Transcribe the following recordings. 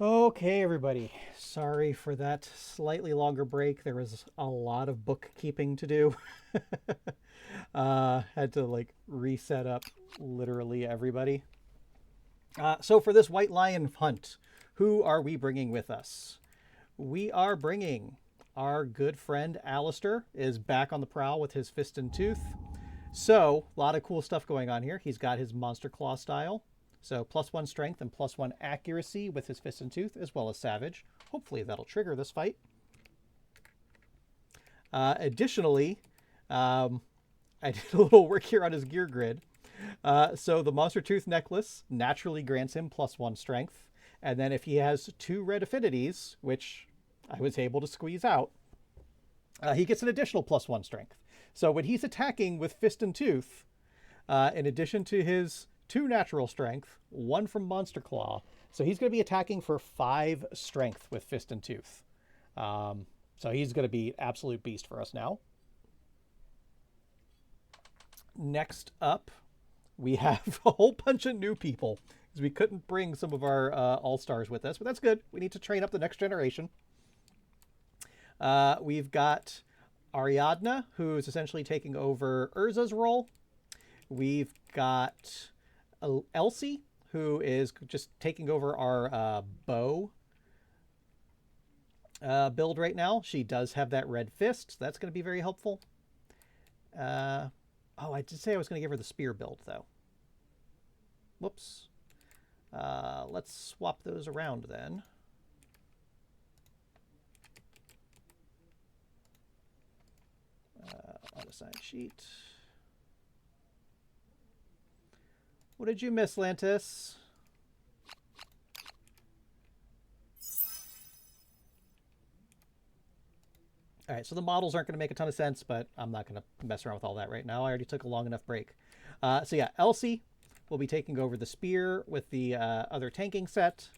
Okay, everybody. Sorry for that slightly longer break. There was a lot of bookkeeping to do. Had to like reset up literally everybody. So for this White Lion hunt, who are we bringing with us? We are bringing our good friend Alistair is back on the prowl with his fist and tooth. So a lot of cool stuff going on here. He's got his monster claw style. So +1 strength and +1 accuracy with his fist and tooth, as well as savage. Hopefully that'll trigger this fight. Additionally, I did a little work here on his gear grid. So the monster tooth necklace naturally grants him +1 strength. And then if he has 2 red affinities, which I was able to squeeze out, he gets an additional +1 strength. So when he's attacking with fist and tooth, in addition to his 2 natural strength, 1 from monster claw, so he's going to be attacking for 5 strength with fist and tooth. So he's going to be absolute beast for us now. Next up, we have a whole bunch of new people because we couldn't bring some of our all-stars with us, but that's good. We need to train up the next generation. We've got Ariadna, who's essentially taking over Urza's role. We've got Elsie, who is just taking over our bow build right now. She does have that red fist. So that's going to be very helpful. Oh, I did say I was going to give her the spear build, though. Whoops. Let's swap those around then. Unassigned sheet. What did you miss, Lantis? All right, so the models aren't going to make a ton of sense, but I'm not going to mess around with all that right now. I already took a long enough break. So yeah, Elsie will be taking over the spear with the other tanking set.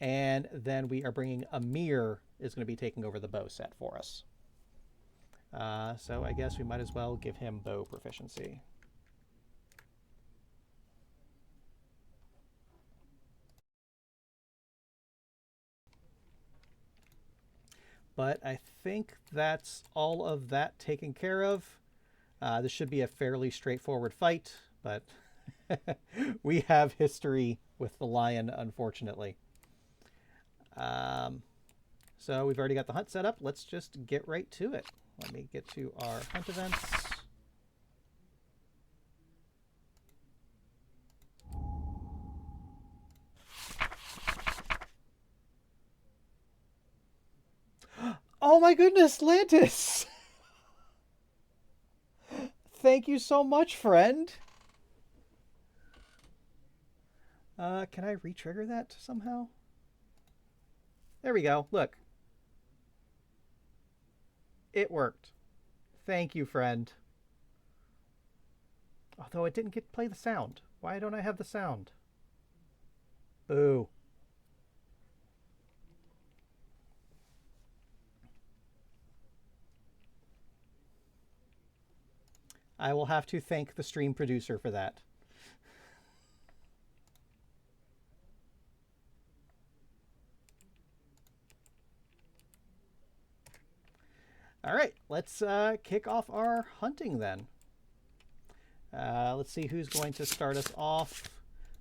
And then we are bringing Amir is going to be taking over the bow set for us. So I guess we might as well give him bow proficiency. But I think that's all of that taken care of. This should be a fairly straightforward fight, but we have history with the lion, unfortunately. So we've already got the hunt set up. Let's just get right to it. Let me get to our hunt events. Oh my goodness, Lantis! Thank you so much, friend. Can I re-trigger that somehow? There we go. Look. It worked. Thank you, friend. Although it didn't get to play the sound. Why don't I have the sound? Boo. I will have to thank the stream producer for that. All right, let's kick off our hunting then. Let's see who's going to start us off.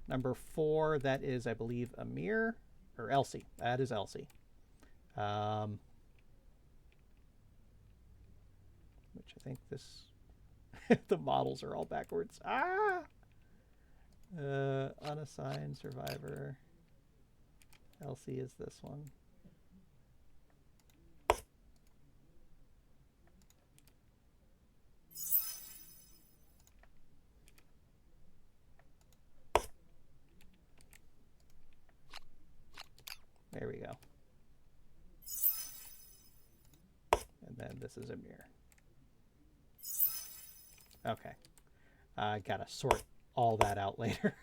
Number 4, that is, I believe, Amir, or Elsie. That is Elsie. Which I think this, the models are all backwards. Ah! Unassigned survivor. Elsie is this one. There we go. And then this is Amir. Okay. I gotta sort all that out later.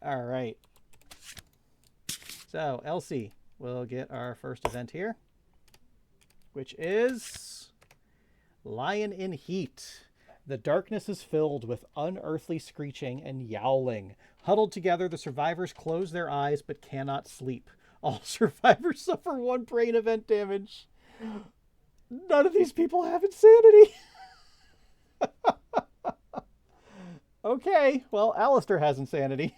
All right. So Elsie will get our first event here, which is Lion in Heat. The darkness is filled with unearthly screeching and yowling. Huddled together, the survivors close their eyes but cannot sleep. All survivors suffer one brain event damage. None of these people have insanity. Okay, well, Alistair has insanity.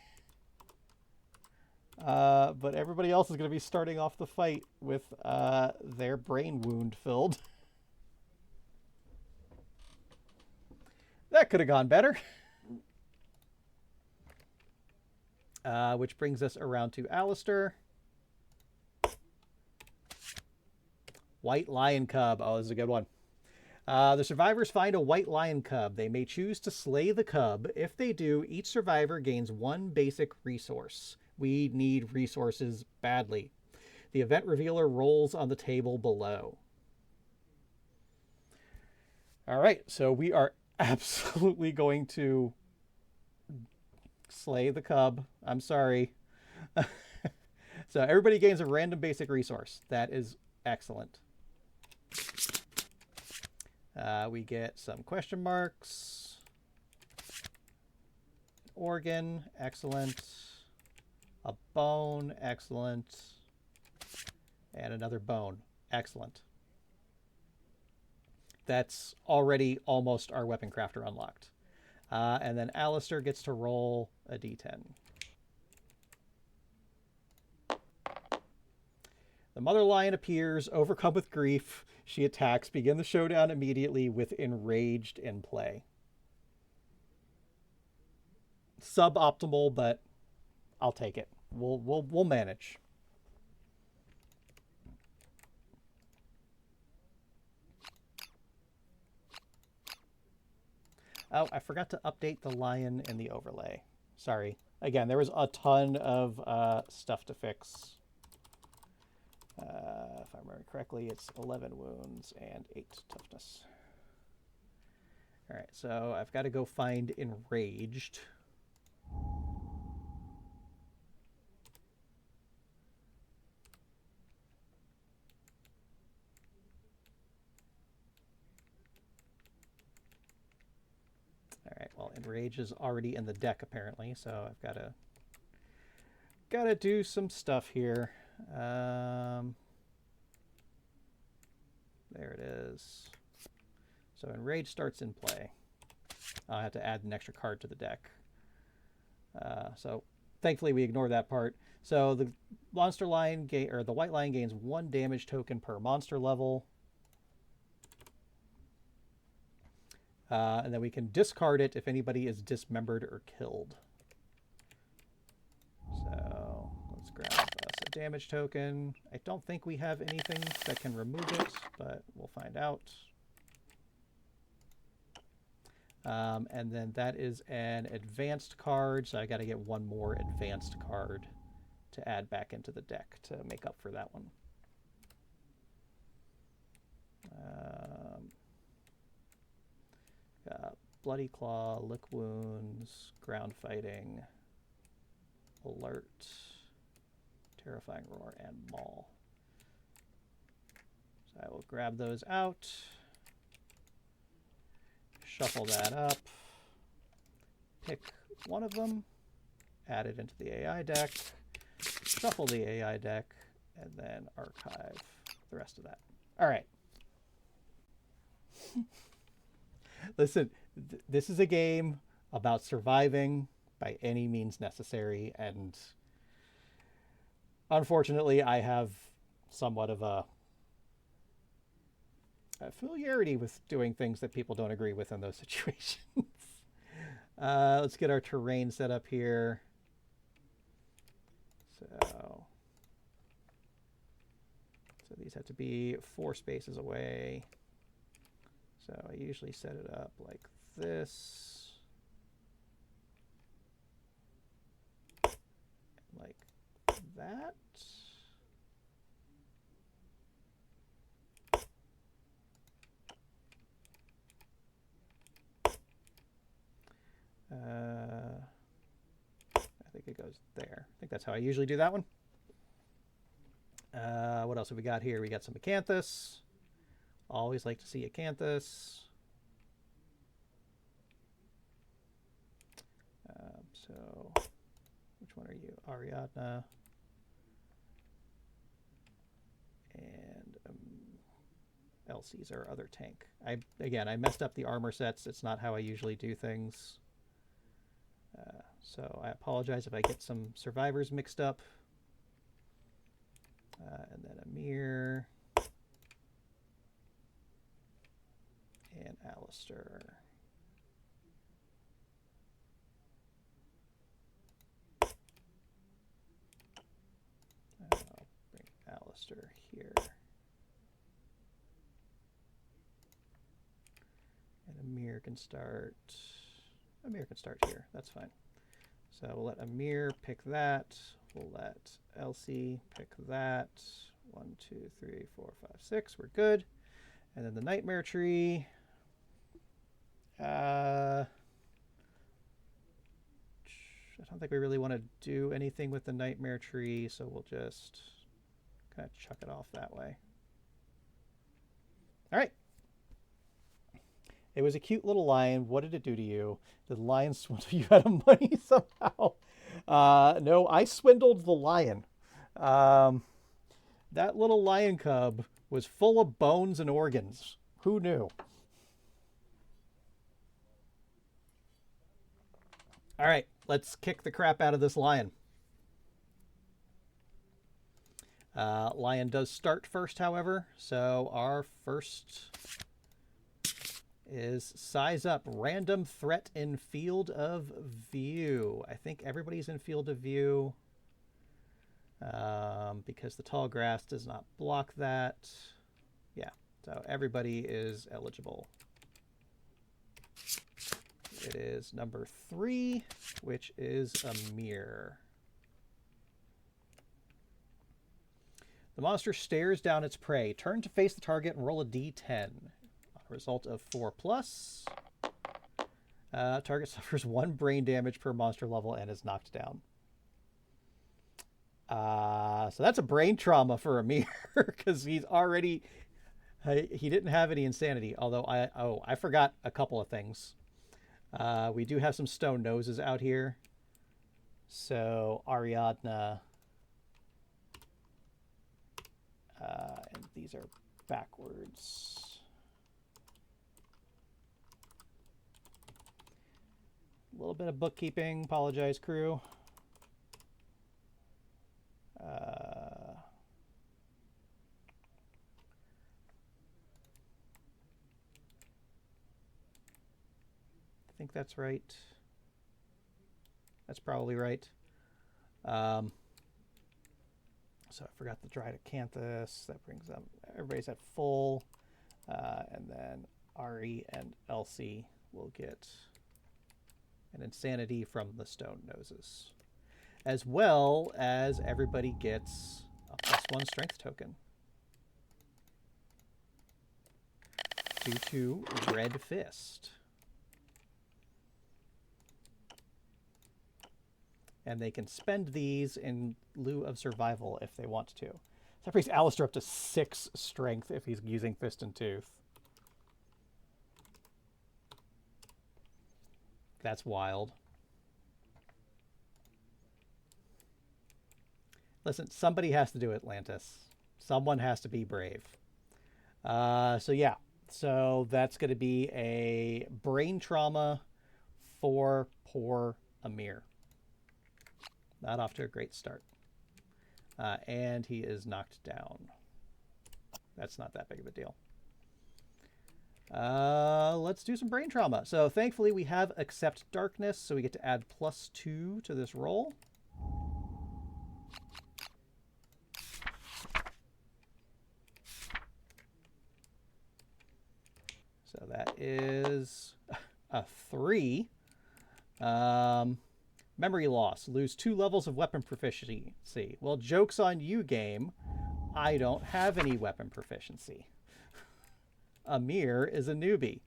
But everybody else is going to be starting off the fight with their brain wound filled. That could have gone better. Which brings us around to Alistair. White lion cub. Oh, this is a good one. The survivors find a white lion cub. They may choose to slay the cub. If they do, each survivor gains one basic resource. We need resources badly. The event revealer rolls on the table below. All right, so we are absolutely going to slay the cub. I'm sorry. So everybody gains a random basic resource. That is excellent. We get some question marks. Organ, excellent. A bone, excellent. And another bone, excellent. That's already almost our weapon crafter unlocked. And then Alistair gets to roll a d10. The mother lion appears, overcome with grief. She attacks. Begin the showdown immediately with enraged in play. Suboptimal, but I'll take it. We'll manage. Oh, I forgot to update the lion in the overlay. Sorry. Again, there was a ton of stuff to fix. If I remember correctly, it's 11 wounds and 8 toughness. All right, so I've got to go find Enraged. All right, well, Enrage is already in the deck apparently, so I've got to do some stuff here. There it is. So Enrage starts in play. I'll have to add an extra card to the deck. So thankfully we ignore that part. So the monster lion or the white lion gains 1 damage token per monster level. And then we can discard it if anybody is dismembered or killed. So let's grab us a damage token. I don't think we have anything that can remove it, but we'll find out. And then that is an advanced card, so I got to get 1 more advanced card to add back into the deck to make up for that one. Bloody Claw, Lick Wounds, Ground Fighting, Alert, Terrifying Roar, and Maul. So I will grab those out, shuffle that up, pick one of them, add it into the AI deck, shuffle the AI deck, and then archive the rest of that. All right. Listen, this is a game about surviving by any means necessary, and unfortunately I have somewhat of a familiarity with doing things that people don't agree with in those situations. Let's get our terrain set up here. So these have to be 4 spaces away. So I usually set it up like this. Like that. I think it goes there. I think that's how I usually do that one. What else have we got here? We got some acanthus. Always like to see acanthus. So, which one are you? Ariadna. And Elsie's our other tank. Again, I messed up the armor sets. It's not how I usually do things. So I apologize if I get some survivors mixed up. And then Amir. And Alistair. I'll bring Alistair here. And Amir can start here. That's fine. So we'll let Amir pick that. We'll let Elsie pick that. 1, 2, 3, 4, 5, 6. We're good. And then the Nightmare Tree. I don't think we really want to do anything with the Nightmare Tree, so we'll just kind of chuck it off that way. All right. It was a cute little lion. What did it do to you? Did the lion swindle you out of money somehow? No, I swindled the lion. That little lion cub was full of bones and organs. Who knew? All right, let's kick the crap out of this lion. Lion does start first, however. So our first is size up random threat in field of view. I think everybody's in field of view because the tall grass does not block that. Yeah, so everybody is eligible. It is number 3, which is Amir. The monster stares down its prey. Turn to face the target and roll a d10. Result of 4+. Target suffers 1 brain damage per monster level and is knocked down. So that's a brain trauma for Amir because he's already... he didn't have any insanity, although I forgot a couple of things. We do have some stone noses out here. So Ariadna... and these are backwards. A little bit of bookkeeping. Apologize, crew. I think that's right. That's probably right. So I forgot the dried acanthus. That brings them. Everybody's at full. And then Ari and Elsie will get an insanity from the stone noses, as well as everybody gets a +1 strength token due to Red Fist. And they can spend these in lieu of survival if they want to. That brings Alistair up to 6 strength if he's using Fist and Tooth. That's wild. Listen, somebody has to do Atlantis. Someone has to be brave. So yeah, so that's going to be a brain trauma for poor Amir. Not off to a great start. And he is knocked down. That's not that big of a deal. Let's do some brain trauma. So thankfully we have Accept Darkness, so we get to add +2 to this roll. So that is a 3. Memory loss. Lose 2 levels of weapon proficiency. Well, joke's on you, game. I don't have any weapon proficiency. Amir is a newbie.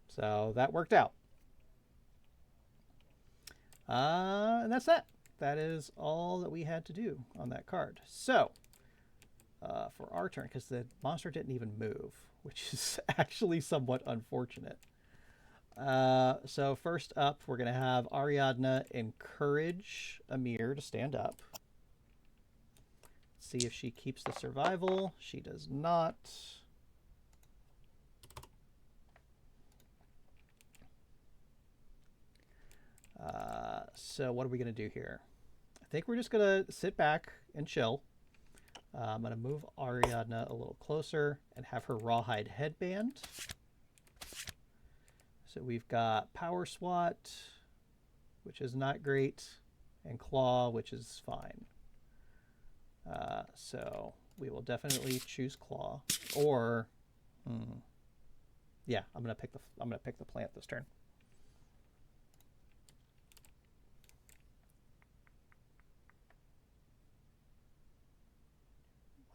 So that worked out. And that's that. That is all that we had to do on that card. So, for our turn, because the monster didn't even move, which is actually somewhat unfortunate. So first up, we're going to have Ariadna encourage Amir to stand up. See if she keeps the survival. She does not. So what are we going to do here? I think we're just going to sit back and chill. I'm going to move Ariadna a little closer and have her rawhide headband. So we've got Power Swat, which is not great, and Claw, which is fine. So we will definitely choose Claw, or yeah, I'm gonna pick the plant this turn.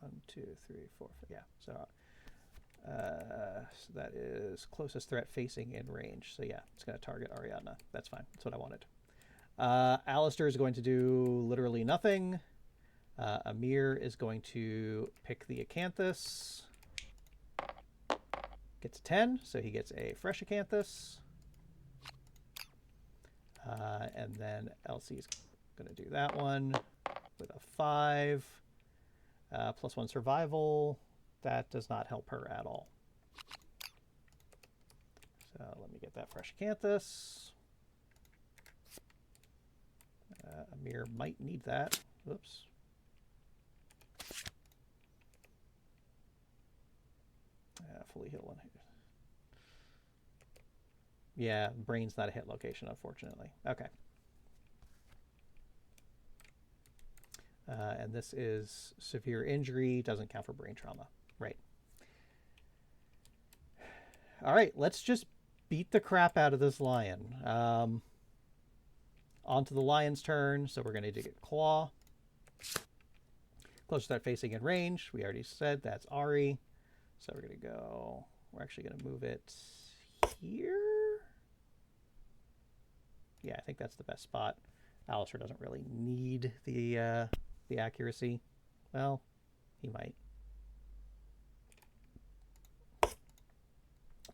One, two, three, four, five. Yeah. So that is closest threat facing in range. So yeah, it's going to target Ariadna. That's fine. That's what I wanted. Alistair is going to do literally nothing. Amir is going to pick the Acanthus. Gets a 10, so he gets a fresh Acanthus. And then Elsie's going to do that one with a 5. +1 survival. That does not help her at all. So let me get that fresh Acanthus. Amir might need that. Whoops. Fully heal one. Yeah, brain's not a hit location, unfortunately. Okay. And this is severe injury, doesn't count for brain trauma. Right. All right, let's just beat the crap out of this lion. Onto the lion's turn, so we're going to get Claw. Close to that facing in range. We already said that's Ari. So we're going to go, we're actually going to move it here. Yeah, I think that's the best spot. Alistair doesn't really need the accuracy. Well, he might.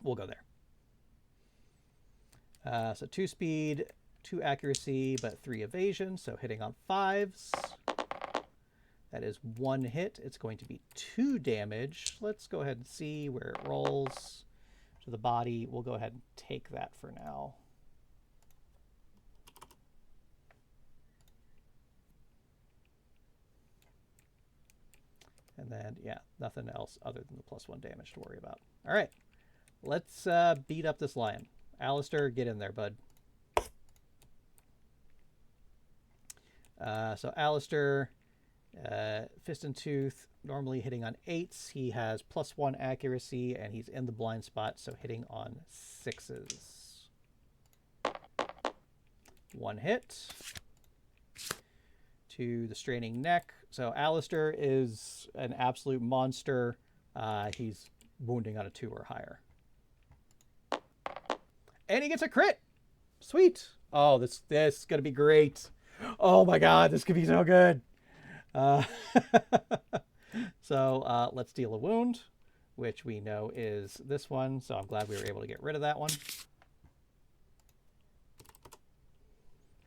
We'll go there. So 2 speed, 2 accuracy, but 3 evasion. So hitting on 5s. That is 1 hit. It's going to be 2 damage. Let's go ahead and see where it rolls to the body. We'll go ahead and take that for now. And then, yeah, nothing else other than the +1 damage to worry about. All right, let's beat up this lion. Alistair, get in there, bud. So Alistair, Fist and Tooth, normally hitting on 8s. He has +1 accuracy, and he's in the blind spot, so hitting on 6s. 1 hit. To the straining neck. So Alistair is an absolute monster. He's wounding on a 2 or higher. And he gets a crit. Sweet. Oh, this is going to be great. Oh my god, this could be so good. So let's deal a wound, which we know is this one. So I'm glad we were able to get rid of that one.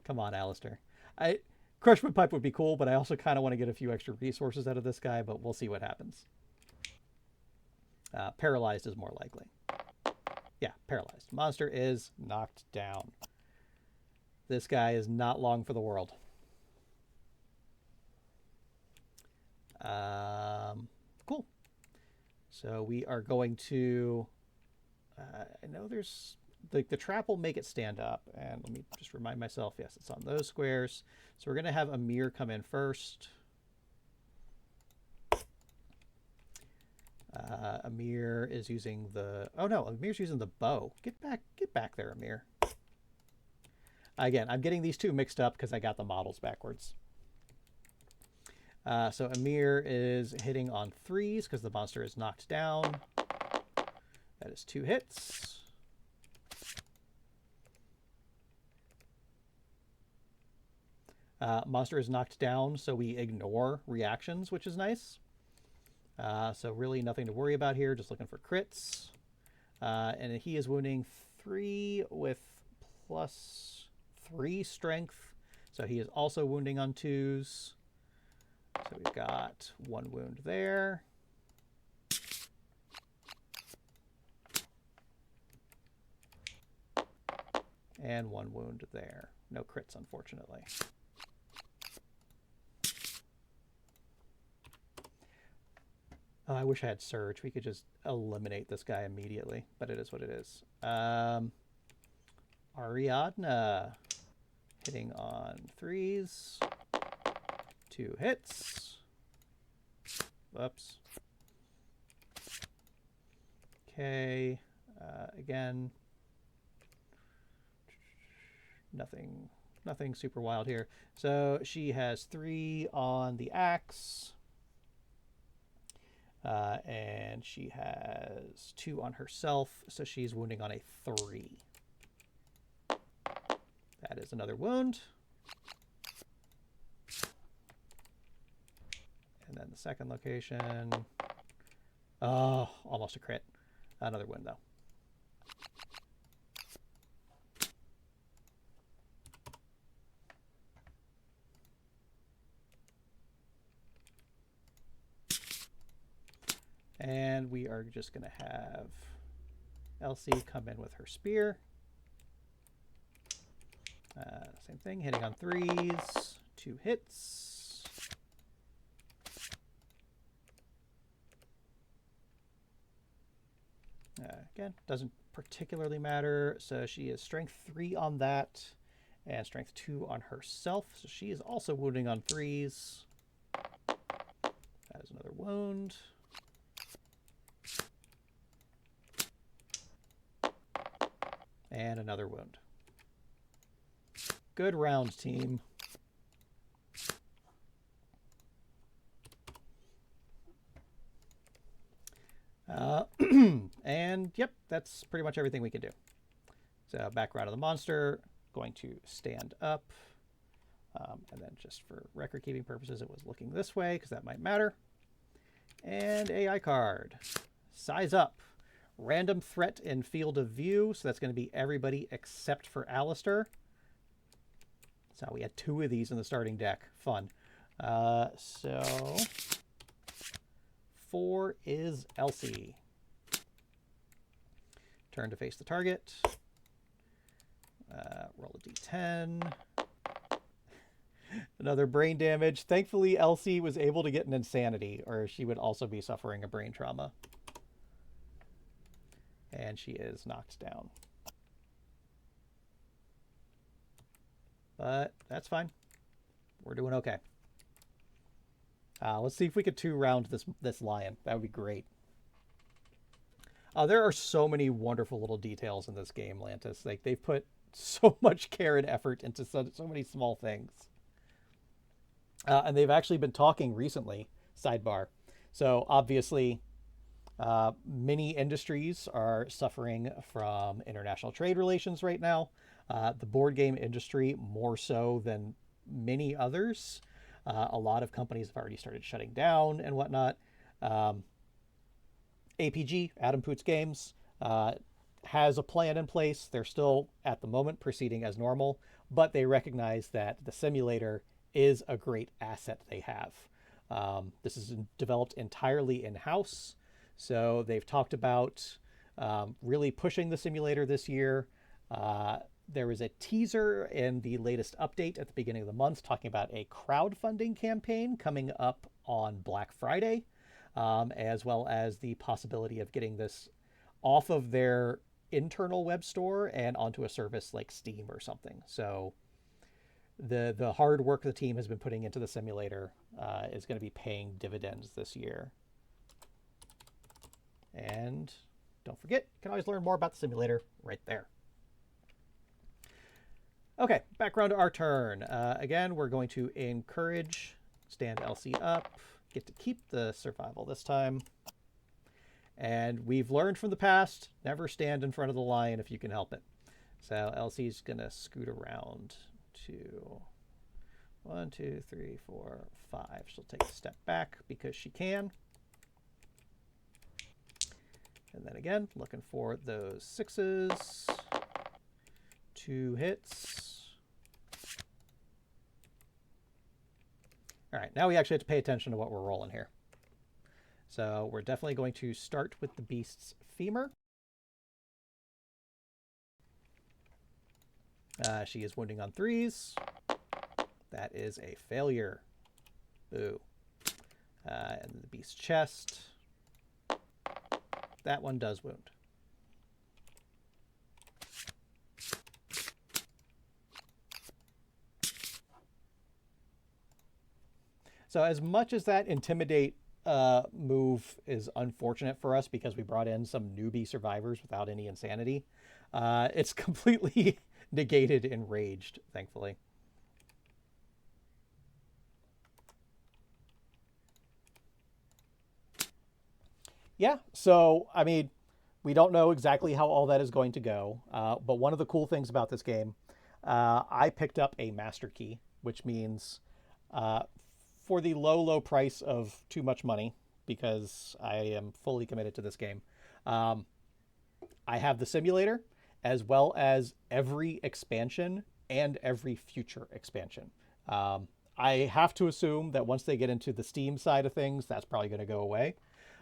Come on, Alistair. Crushman Pipe would be cool, but I also kind of want to get a few extra resources out of this guy, but we'll see what happens. Paralyzed is more likely. Yeah, paralyzed. Monster is knocked down. This guy is not long for the world. Cool. So we are going to... I know there's... The trap will make it stand up. And let me just remind myself, yes, it's on those squares. So we're going to have Amir come in first. Amir is using the... Oh, no, Amir's using the bow. Get back there, Amir. Again, I'm getting these two mixed up because I got the models backwards. So Amir is hitting on 3s because the monster is knocked down. That is 2 hits. Monster is knocked down, so we ignore reactions, which is nice. So really nothing to worry about here, just looking for crits. And he is wounding 3 with +3 strength. So he is also wounding on 2s. So we've got 1 wound there. And 1 wound there. No crits, unfortunately. Oh, I wish I had Surge. We could just eliminate this guy immediately, but it is what it is. Ariadna hitting on 3s. 2 hits. Whoops. Okay. Again, nothing super wild here. So she has 3 on the axe. And she has 2 on herself, so she's wounding on a 3. That is another wound. And then the second location. Oh, almost a crit. Another wound, though. And we are just going to have Elsie come in with her spear. Same thing, hitting on 3s, 2 hits. Again, doesn't particularly matter. So she is strength 3 on that and strength 2 on herself. So she is also wounding on 3s. That is another wound. And another wound. Good round, team. And yep, that's pretty much everything we can do. So background of the monster, going to stand up. And then just for record keeping purposes, it was looking this way because that might matter. And AI card. Size up. Random threat in field of view. So that's going to be everybody except for Alistair. So we had 2 of these in the starting deck. Fun. So 4 is Elsie. Turn to face the target. Roll a d10. Another brain damage. Thankfully, Elsie was able to get an insanity, or she would also be suffering a brain trauma. And she is knocked down. But that's fine. We're doing okay. Let's see if we could 2-round this lion. That would be great. There are so many wonderful little details in this game, Lantis. Like, they've put so much care and effort into so many small things. And they've actually been talking recently, sidebar. So obviously, many industries are suffering from international trade relations right now. The board game industry more so than many others. A lot of companies have already started shutting down and whatnot. APG, Adam Poots Games, has a plan in place. They're still, at the moment, proceeding as normal, but they recognize that the simulator is a great asset they have. This is developed entirely in-house, so they've talked about really pushing the simulator this year. There was a teaser in the latest update at the beginning of the month talking about a crowdfunding campaign coming up on Black Friday, as well as the possibility of getting this off of their internal web store and onto a service like Steam or something. So the hard work the team has been putting into the simulator is going to be paying dividends this year. And don't forget, you can always learn more about the simulator right there. Okay, background to our turn. Again, we're going to encourage, stand Elsie up, get to keep the survival this time. And we've learned from the past, never stand in front of the lion if you can help it. So Elsie's going to scoot around to 1, 2, 3, 4, 5. She'll take a step back because she can. And then again, looking for those 6s. 2 hits. All right, now we actually have to pay attention to what we're rolling here. So we're definitely going to start with the beast's femur. She is wounding on 3s. That is a failure. Boo. And the beast's chest. That one does wound. So as much as that intimidate move is unfortunate for us because we brought in some newbie survivors without any insanity, it's completely negated and raged, thankfully. Yeah, so, I mean, we don't know exactly how all that is going to go, but one of the cool things about this game, I picked up a master key, which means for the low, low price of too much money, because I am fully committed to this game, I have the simulator, as well as every expansion and every future expansion. I have to assume that once they get into the Steam side of things, that's probably going to go away.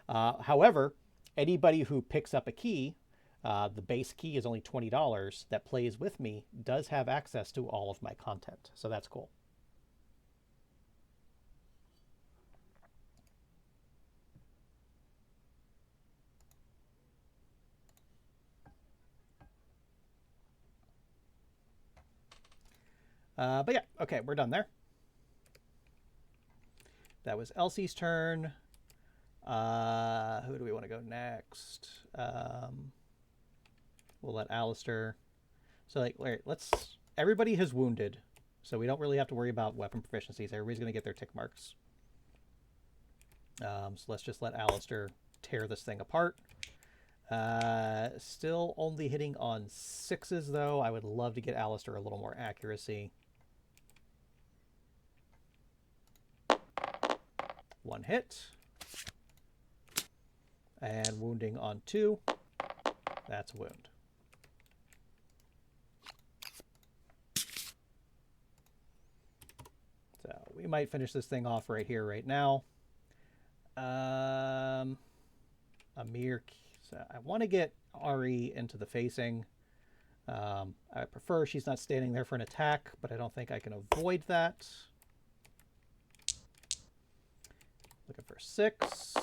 However, anybody who picks up a key, the base key is only $20, that plays with me does have access to all of my content. So that's cool. But yeah, okay, we're done there. That was Elsie's turn. Who do we want to go next? We'll let Alistair. So, like, let's. Everybody has wounded, so we don't really have to worry about weapon proficiencies. Everybody's going to get their tick marks. So let's just let Alistair tear this thing apart. Still only hitting on 6s, though. I would love to get Alistair a little more accuracy. 1 hit. And wounding on 2. That's a wound. So we might finish this thing off right here, right now. Amir. So I want to get Ari into the facing. I prefer she's not standing there for an attack, but I don't think I can avoid that. Looking for 6.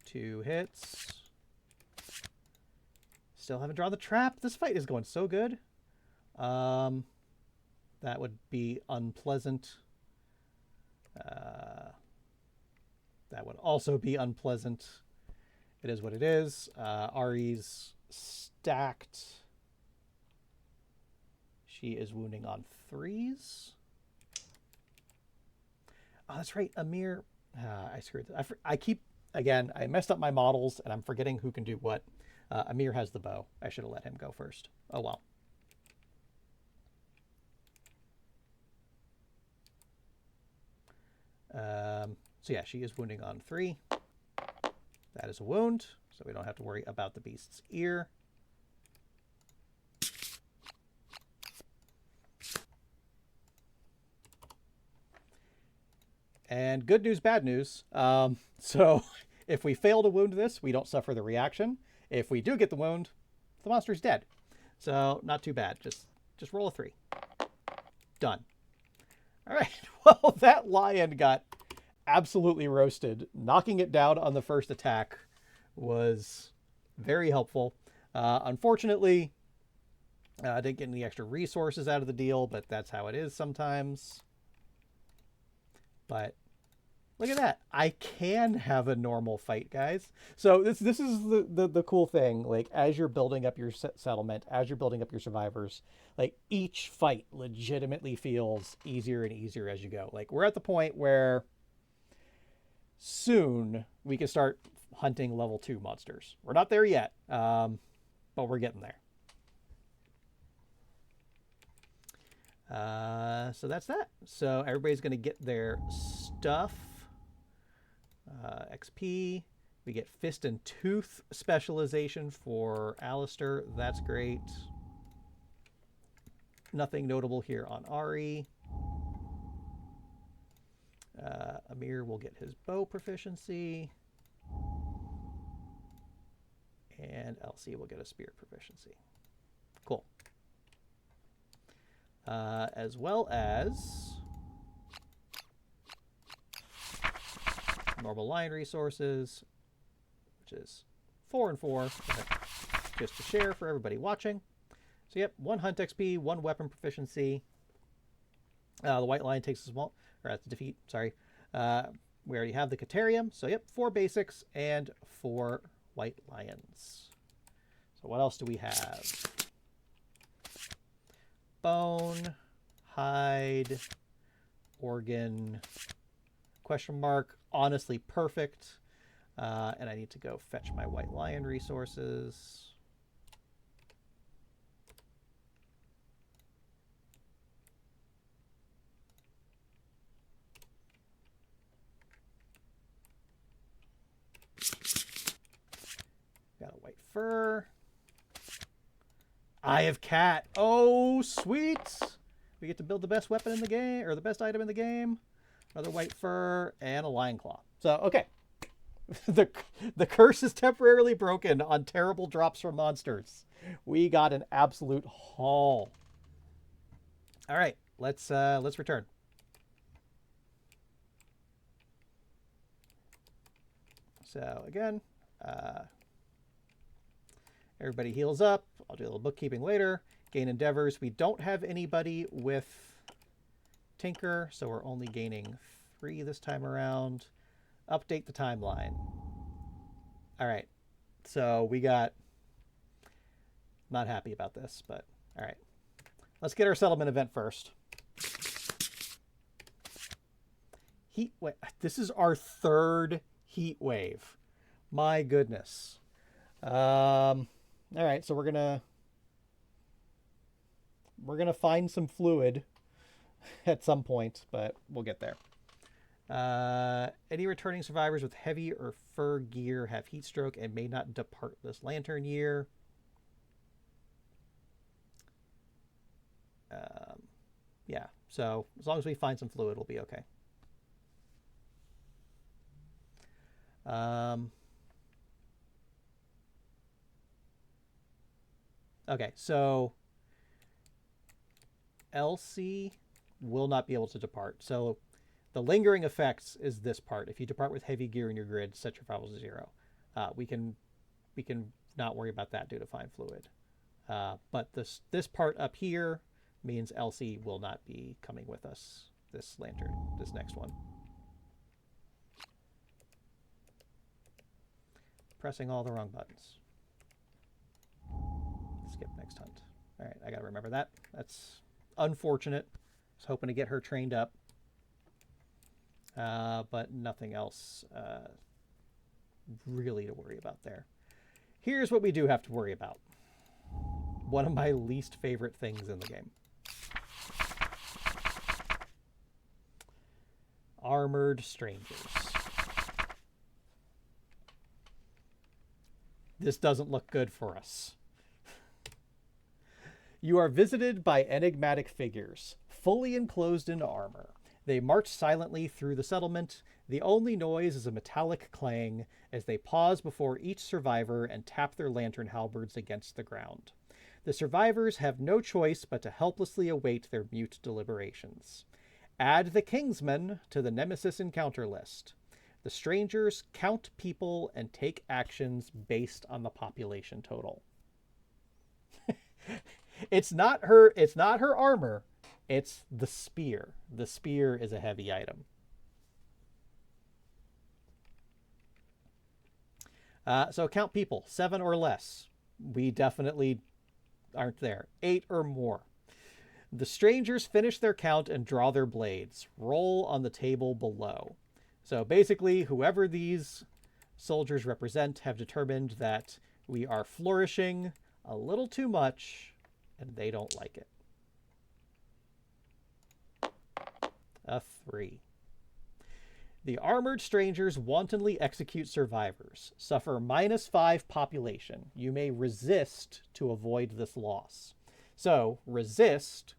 2 hits. Still haven't drawn the trap. This fight is going so good. That would be unpleasant. That would also be unpleasant. It is what it is. Ari's stacked. She is wounding on 3s. Oh, that's right. Amir. I screwed this. I keep, again, I messed up my models and I'm forgetting who can do what. Amir has the bow. I should have let him go first. Oh, well. So yeah, she is wounding on 3. That is a wound, so we don't have to worry about the beast's ear. And good news, bad news. So if we fail to wound this, we don't suffer the reaction. If we do get the wound, the monster's dead. So not too bad. Just roll a 3. Done. All right. Well, that lion got absolutely roasted. Knocking it down on the first attack was very helpful. Unfortunately, I didn't get any extra resources out of the deal, but that's how it is sometimes. But look at that. I can have a normal fight, guys. So this is the cool thing. Like, as you're building up your settlement, as you're building up your survivors, like, each fight legitimately feels easier and easier as you go. Like, we're at the point where soon we can start hunting level 2 monsters. We're not there yet, but we're getting there. So that's that. So everybody's going to get their stuff. XP. We get Fist and Tooth specialization for Alistair. That's great. Nothing notable here on Ari. Amir will get his bow proficiency. And Elsie will get a spear proficiency. Cool. As well as normal line resources, which is 4 and 4, just to share for everybody watching. So yep, 1 hunt XP, 1 weapon proficiency. The white lion takes a small, or that's a defeat, sorry. We already have the Caterium, so yep, 4 basics and 4 white lions. So what else do we have? Bone, hide, organ, question mark, honestly perfect. And I need to go fetch my white lion resources. Got a white fur. Eye of Cat. Oh, sweet. We get to build the best weapon in the game, or the best item in the game. Another white fur and a lion claw. So, okay. the curse is temporarily broken on terrible drops from monsters. We got an absolute haul. All right, let's return. So again, everybody heals up. I'll do a little bookkeeping later. Gain endeavors. We don't have anybody with Tinker, so we're only gaining 3 this time around. Update the timeline. All right. So we got... Not happy about this, but all right. Let's get our settlement event first. Heat wave. This is our 3rd heat wave. My goodness. All right, so we're gonna find some fluid at some point, but we'll get there. Any returning survivors with heavy or fur gear have heat stroke and may not depart this lantern year. Yeah, so as long as we find some fluid, we'll be okay. Okay, so Elsie will not be able to depart. So the lingering effects is this part. If you depart with heavy gear in your grid, set your survival to 0. We can not worry about that due to fine fluid. But this part up here means Elsie will not be coming with us this lantern, this next one. Pressing all the wrong buttons. Skip next hunt. All right, I got to remember that. That's unfortunate. I was hoping to get her trained up. But nothing else really to worry about there. Here's what we do have to worry about. One of my least favorite things in the game. Armored strangers. This doesn't look good for us. You are visited by enigmatic figures, fully enclosed in armor. They march silently through the settlement. The only noise is a metallic clang as they pause before each survivor and tap their lantern halberds against the ground. The survivors have no choice but to helplessly await their mute deliberations. Add the Kingsmen to the Nemesis encounter list. The strangers count people and take actions based on the population total. It's not her armor, it's the spear. The spear is a heavy item. So count people, 7 or less. We definitely aren't there. 8 or more. The strangers finish their count and draw their blades. Roll on the table below. So basically, whoever these soldiers represent have determined that we are flourishing a little too much, and they don't like it. A 3. The armored strangers wantonly execute survivors. Suffer -5 population. You may resist to avoid this loss. So, resist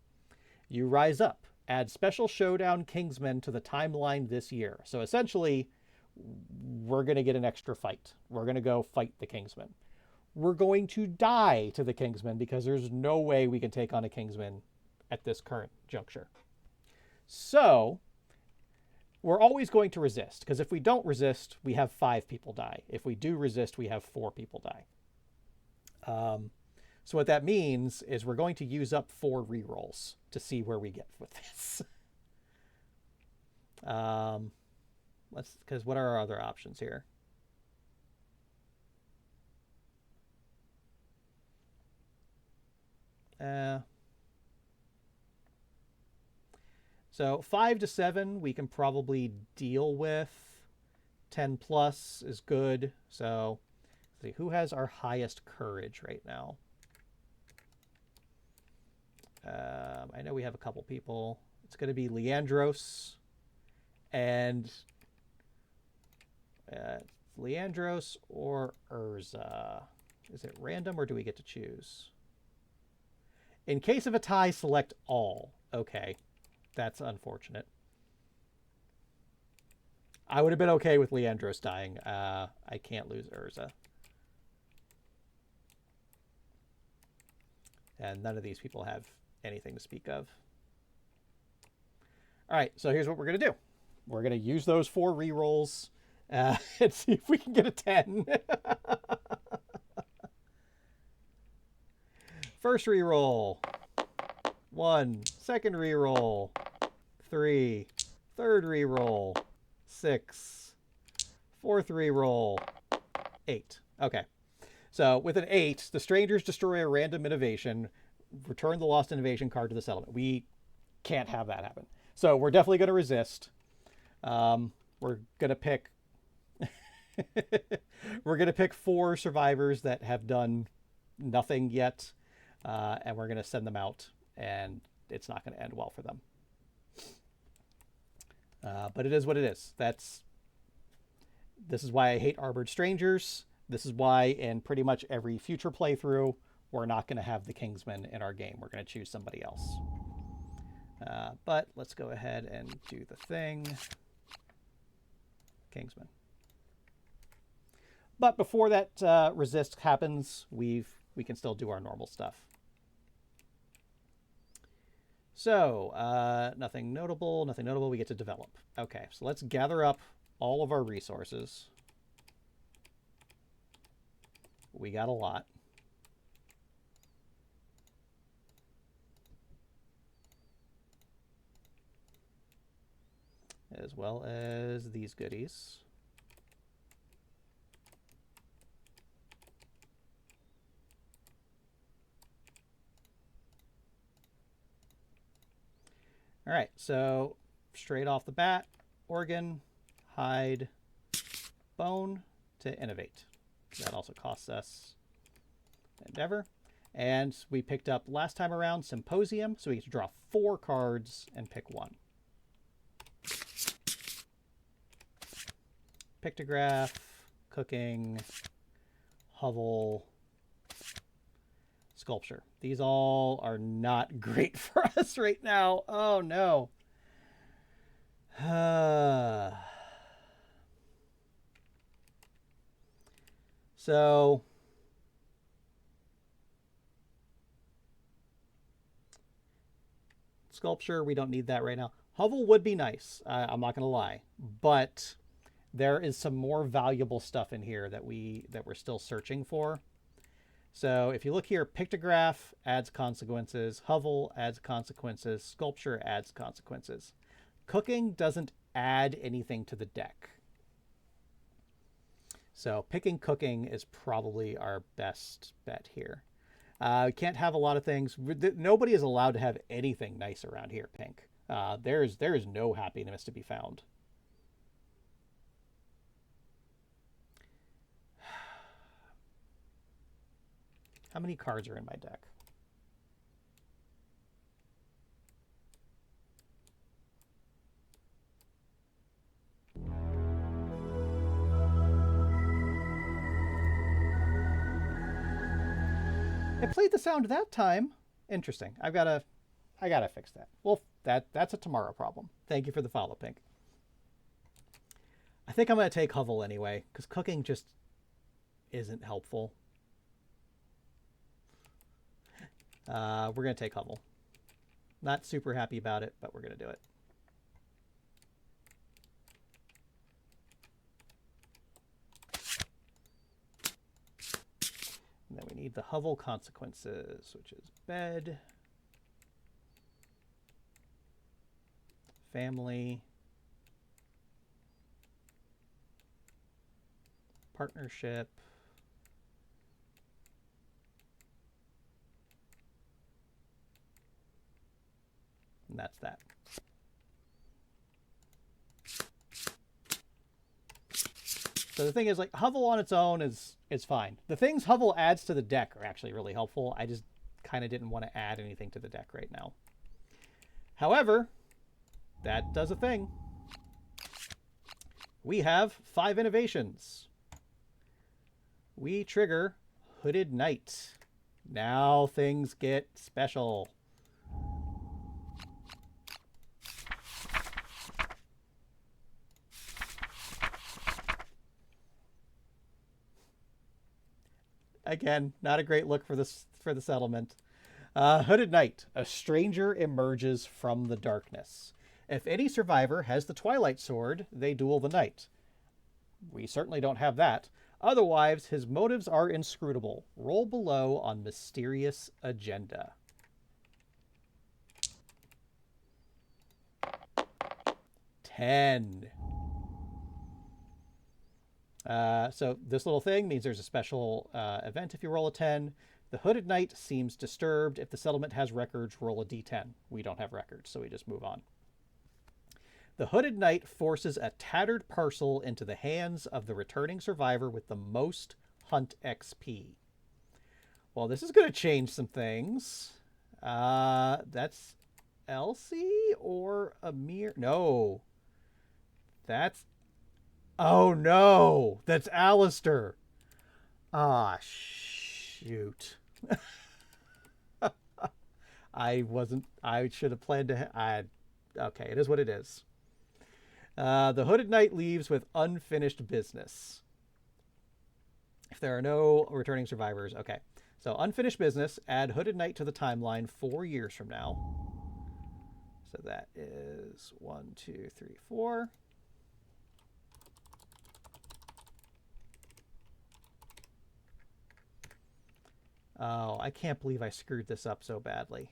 You rise up. Add special Showdown Kingsmen to the timeline this year. So essentially, we're going to get an extra fight. We're going to go fight the Kingsmen. We're going to die to the Kingsmen because there's no way we can take on a Kingsman at this current juncture. So we're always going to resist, because if we don't resist, we have 5 people die. If we do resist, we have 4 people die. So what that means is we're going to use up 4 rerolls to see where we get with this. Because what are our other options here? So 5 to 7 we can probably deal with. 10 plus is good. So let's see, who has our highest courage right now? I know we have a couple people. It's going to be Leandros and Leandros or Urza. Is it random or do we get to choose? In case of a tie, select all. Okay, that's unfortunate. I would have been okay with Leandros dying. I can't lose Urza. And none of these people have anything to speak of. All right, so here's what we're going to do. We're going to use those 4 rerolls and see if we can get a 10. First reroll, 1. Second reroll, 3. Third reroll, 6. Fourth reroll, 8. Okay. So with an 8, the strangers destroy a random innovation, return the lost innovation card to the settlement. We can't have that happen. So we're definitely going to resist. We're going to pick we're going to pick 4 survivors that have done nothing yet, and we're going to send them out, and it's not going to end well for them. But it is what it is. This is why I hate Armored Strangers. This is why in pretty much every future playthrough, we're not going to have the Kingsman in our game. We're going to choose somebody else. But let's go ahead and do the thing. Kingsman. But before that resist happens, we can still do our normal stuff. So, nothing notable, nothing notable. We get to develop. Okay, so let's gather up all of our resources. We got a lot. As well as these goodies. All right, so straight off the bat, organ, hide, bone to innovate. That also costs us endeavor. And we picked up last time around Symposium, so we get to draw 4 cards and pick 1. Pictograph, cooking, hovel, sculpture. These all are not great for us right now. Oh no. So sculpture, we don't need that right now. Hovel would be nice. I'm not gonna lie, but there is some more valuable stuff in here that we're still searching for. So if you look here, pictograph adds consequences, hovel adds consequences, sculpture adds consequences. Cooking doesn't add anything to the deck. So picking cooking is probably our best bet here. We can't have a lot of things. Nobody is allowed to have anything nice around here, Pink. There is no happiness to be found. How many cards are in my deck? It played the sound that time. Interesting. I've got to I gotta fix that. Well, that's a tomorrow problem. Thank you for the follow, Pink. I think I'm gonna take Hovel anyway, because cooking just isn't helpful. We're gonna take Hovel. Not super happy about it, but we're gonna do it. And then we need the Hovel consequences, which is bed, family, partnership, and that's that. So the thing is, like, Hovel on its own is fine. The things Hovel adds to the deck are actually really helpful. I just kind of didn't want to add anything to the deck right now. However, that does a thing. We have 5 innovations. We trigger Hooded Knight. Now things get special. Again, not a great look for the settlement. Hooded Knight. A stranger emerges from the darkness. If any survivor has the Twilight Sword, they duel the knight. We certainly don't have that. Otherwise, his motives are inscrutable. Roll below on mysterious agenda. $10. So this little thing means there's a special event if you roll a 10. The Hooded Knight seems disturbed. If the settlement has records, roll a d10. We don't have records, so we just move on. The Hooded Knight forces a tattered parcel into the hands of the returning survivor with the most hunt XP. Well, this is going to change some things. That's Elsie or Amir? No. That's... Oh, no. That's Alistair. Ah, shoot. I should have planned to... Okay, it is what it is. The Hooded Knight leaves with unfinished business. If there are no returning survivors. Okay. So unfinished business. Add Hooded Knight to the timeline 4 years from now. So that is 1, 2, 3, 4. Oh, I can't believe I screwed this up so badly.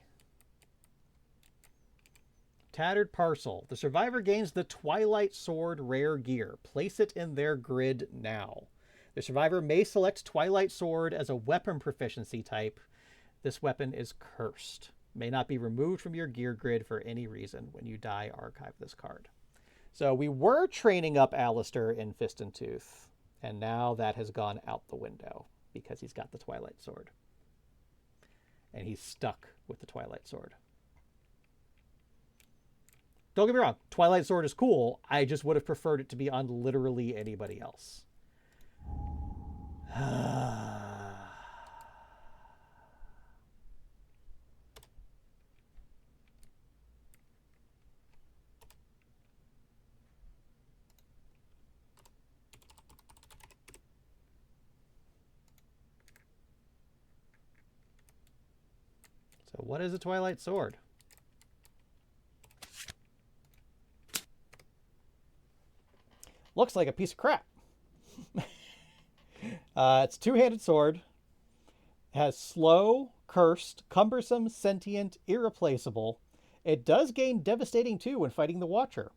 Tattered Parcel. The survivor gains the Twilight Sword rare gear. Place it in their grid now. The survivor may select Twilight Sword as a weapon proficiency type. This weapon is cursed. May not be removed from your gear grid for any reason. When you die, archive this card. So we were training up Alistair in Fist and Tooth, and now that has gone out the window because he's got the Twilight Sword. And he's stuck with the Twilight Sword. Don't get me wrong, Twilight Sword is cool. I just would have preferred it to be on literally anybody else. So what is a Twilight Sword? Looks like a piece of crap. It's a two-handed sword. It has slow, cursed, cumbersome, sentient, irreplaceable. It does gain devastating 2 when fighting the Watcher.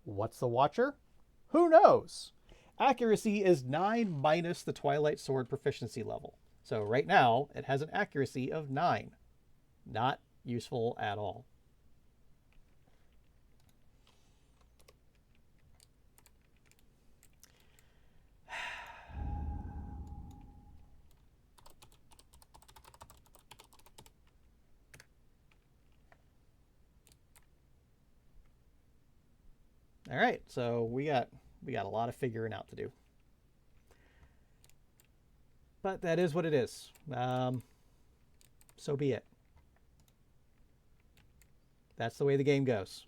What's the Watcher? Who knows? Accuracy is 9 minus the Twilight Sword proficiency level. So right now, it has an accuracy of 9. Not useful at all. All right, so we got a lot of figuring out to do. But that is what it is. So be it. That's the way the game goes.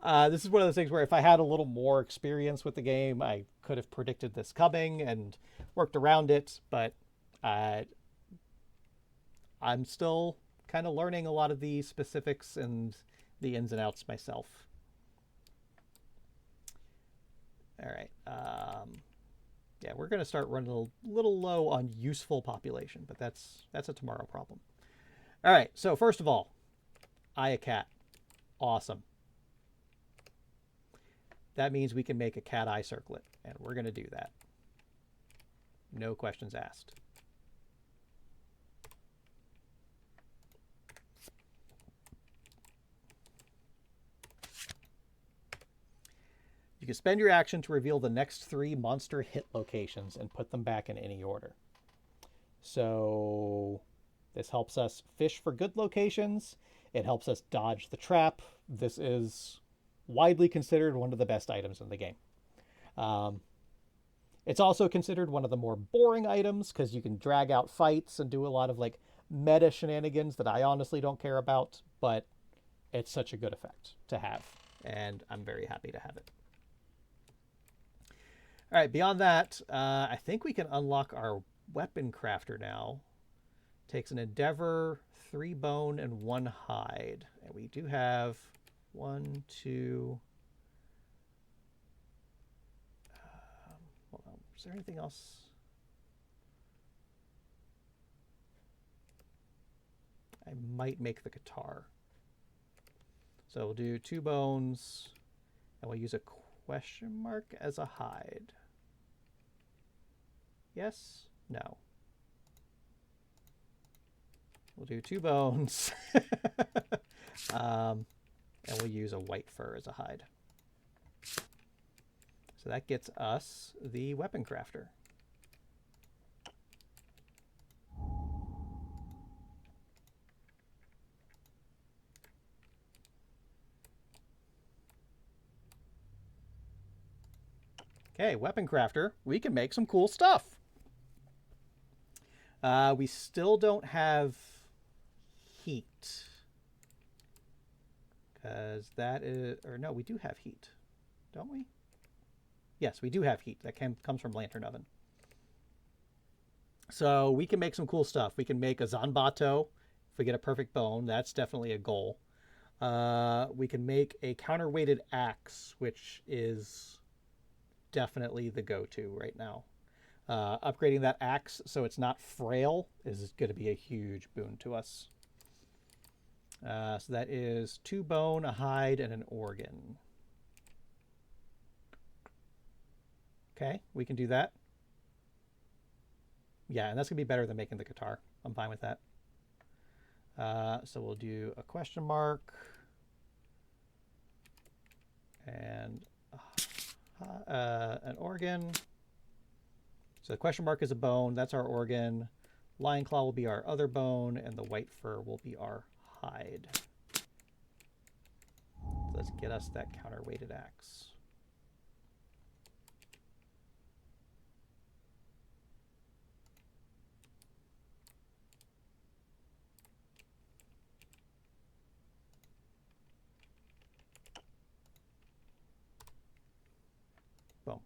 This is one of those things where if I had a little more experience with the game, I could have predicted this coming and worked around it, but uh, I'm still kind of learning a lot of the specifics and the ins and outs myself. All right. Yeah, we're going to start running a little low on useful population, but that's a tomorrow problem. All right. So first of all, a cat. Awesome. That means we can make a cat eye circlet, and we're going to do that. No questions asked. You can spend your action to reveal the next 3 monster hit locations and put them back in any order. So this helps us fish for good locations. It helps us dodge the trap. This is widely considered one of the best items in the game. It's also considered one of the more boring items because you can drag out fights and do a lot of like meta shenanigans that I honestly don't care about, but it's such a good effect to have, and I'm very happy to have it. All right, beyond that, I think we can unlock our weapon crafter now. Takes an endeavor, 3 bone, and 1 hide. And we do have 1, 2. Hold on. Is there anything else? I might make the guitar. So we'll do 2 bones, and we'll use a question mark as a hide. Yes? No. We'll do 2 bones. And we'll use a white fur as a hide. So that gets us the weapon crafter. Okay, weapon crafter. We can make some cool stuff. We still don't have heat. Because that is... Or no, we do have heat. Don't we? Yes, we do have heat. That comes from Lantern Oven. So we can make some cool stuff. We can make a Zanbato. If we get a perfect bone, that's definitely a goal. We can make a counterweighted axe, which is definitely the go-to right now. Upgrading that axe so it's not frail is going to be a huge boon to us. So that is 2 bone, a hide, and an organ. Okay, we can do that. Yeah, and that's going to be better than making the guitar. I'm fine with that. So we'll do a question mark. And an organ. So the question mark is a bone. That's our organ. Lion claw will be our other bone, and the white fur will be our hide. So let's get us that counterweighted axe. Boom.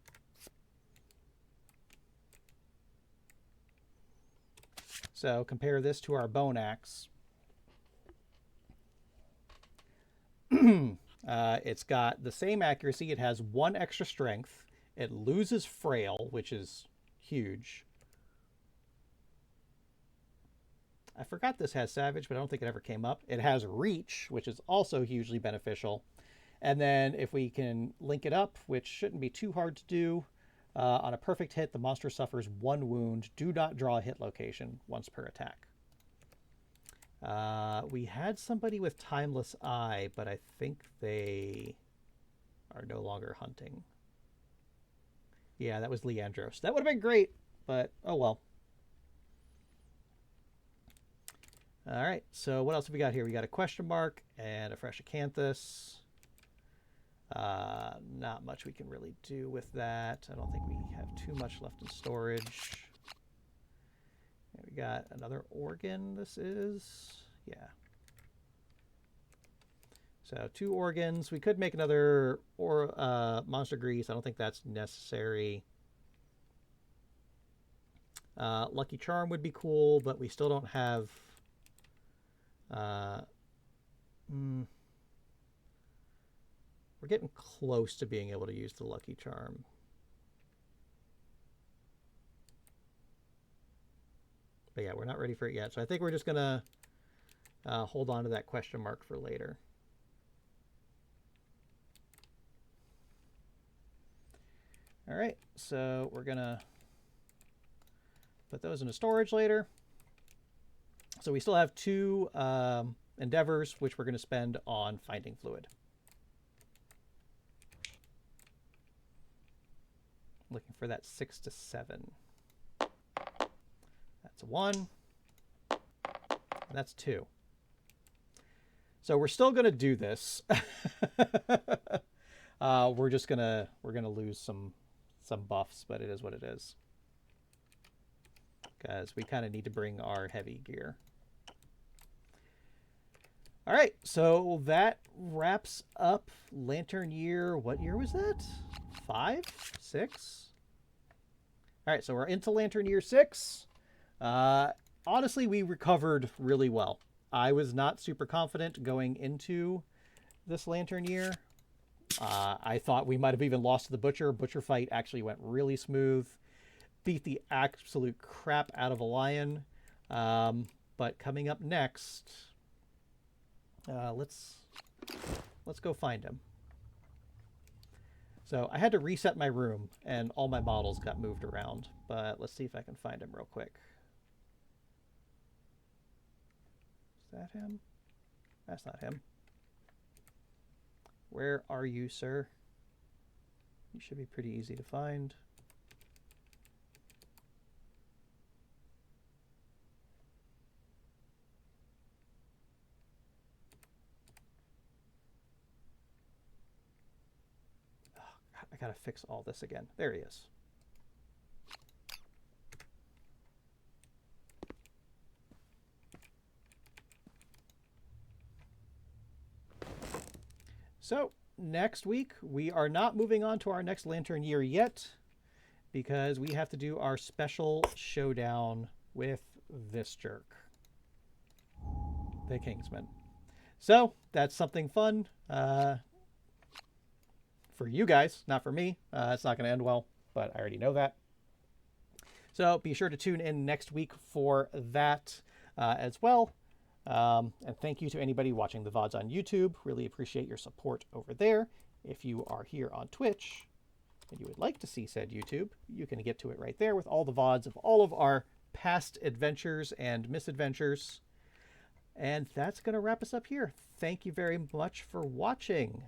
So compare this to our bone axe. It's got the same accuracy. It has 1 extra strength. It loses frail, which is huge. I forgot this has savage, but I don't think it ever came up. It has reach, which is also hugely beneficial. And then if we can link it up, which shouldn't be too hard to do, on a perfect hit, the monster suffers 1 wound. Do not draw a hit location once per attack. We had somebody with Timeless Eye, but I think they are no longer hunting. Yeah, that was Leandros. That would have been great, but oh well. All right, so what else have we got here? We got a question mark and a fresh acanthus. Not much we can really do with that. I don't think we have too much left in storage. And we got another organ, this is. Yeah. So 2 organs. We could make another monster grease. I don't think that's necessary. Lucky Charm would be cool, but we still don't have... We're getting close to being able to use the Lucky Charm. But yeah, we're not ready for it yet. So I think we're just going to hold on to that question mark for later. All right, so we're going to put those into storage later. So we still have 2 endeavors, which we're going to spend on finding fluid. Looking for that 6 to 7. That's a 1. That's 2. So we're still going to do this. We're gonna lose some buffs, but it is what it is. Because we kind of need to bring our heavy gear. All right, so that wraps up Lantern Year. What year was that? 5? 6? All right, so we're into Lantern Year 6. Honestly, we recovered really well. I was not super confident going into this Lantern Year. I thought we might have even lost to the Butcher. Butcher fight actually went really smooth. Beat the absolute crap out of a lion. But coming up next, let's go find him. So I had to reset my room, and all my models got moved around. But let's see if I can find him real quick. Is that him? That's not him. Where are you, sir? You should be pretty easy to find. Oh, God, I gotta fix all this again. There he is. So, next week, we are not moving on to our next Lantern Year yet, because we have to do our special showdown with this jerk, the Kingsman. So, that's something fun for you guys, not for me. It's not going to end well, but I already know that. So, be sure to tune in next week for that as well. And thank you to anybody watching the VODs on YouTube. Really appreciate your support over there. If you are here on Twitch and you would like to see said YouTube, you can get to it right there with all the VODs of all of our past adventures and misadventures. And that's going to wrap us up here. Thank you very much for watching.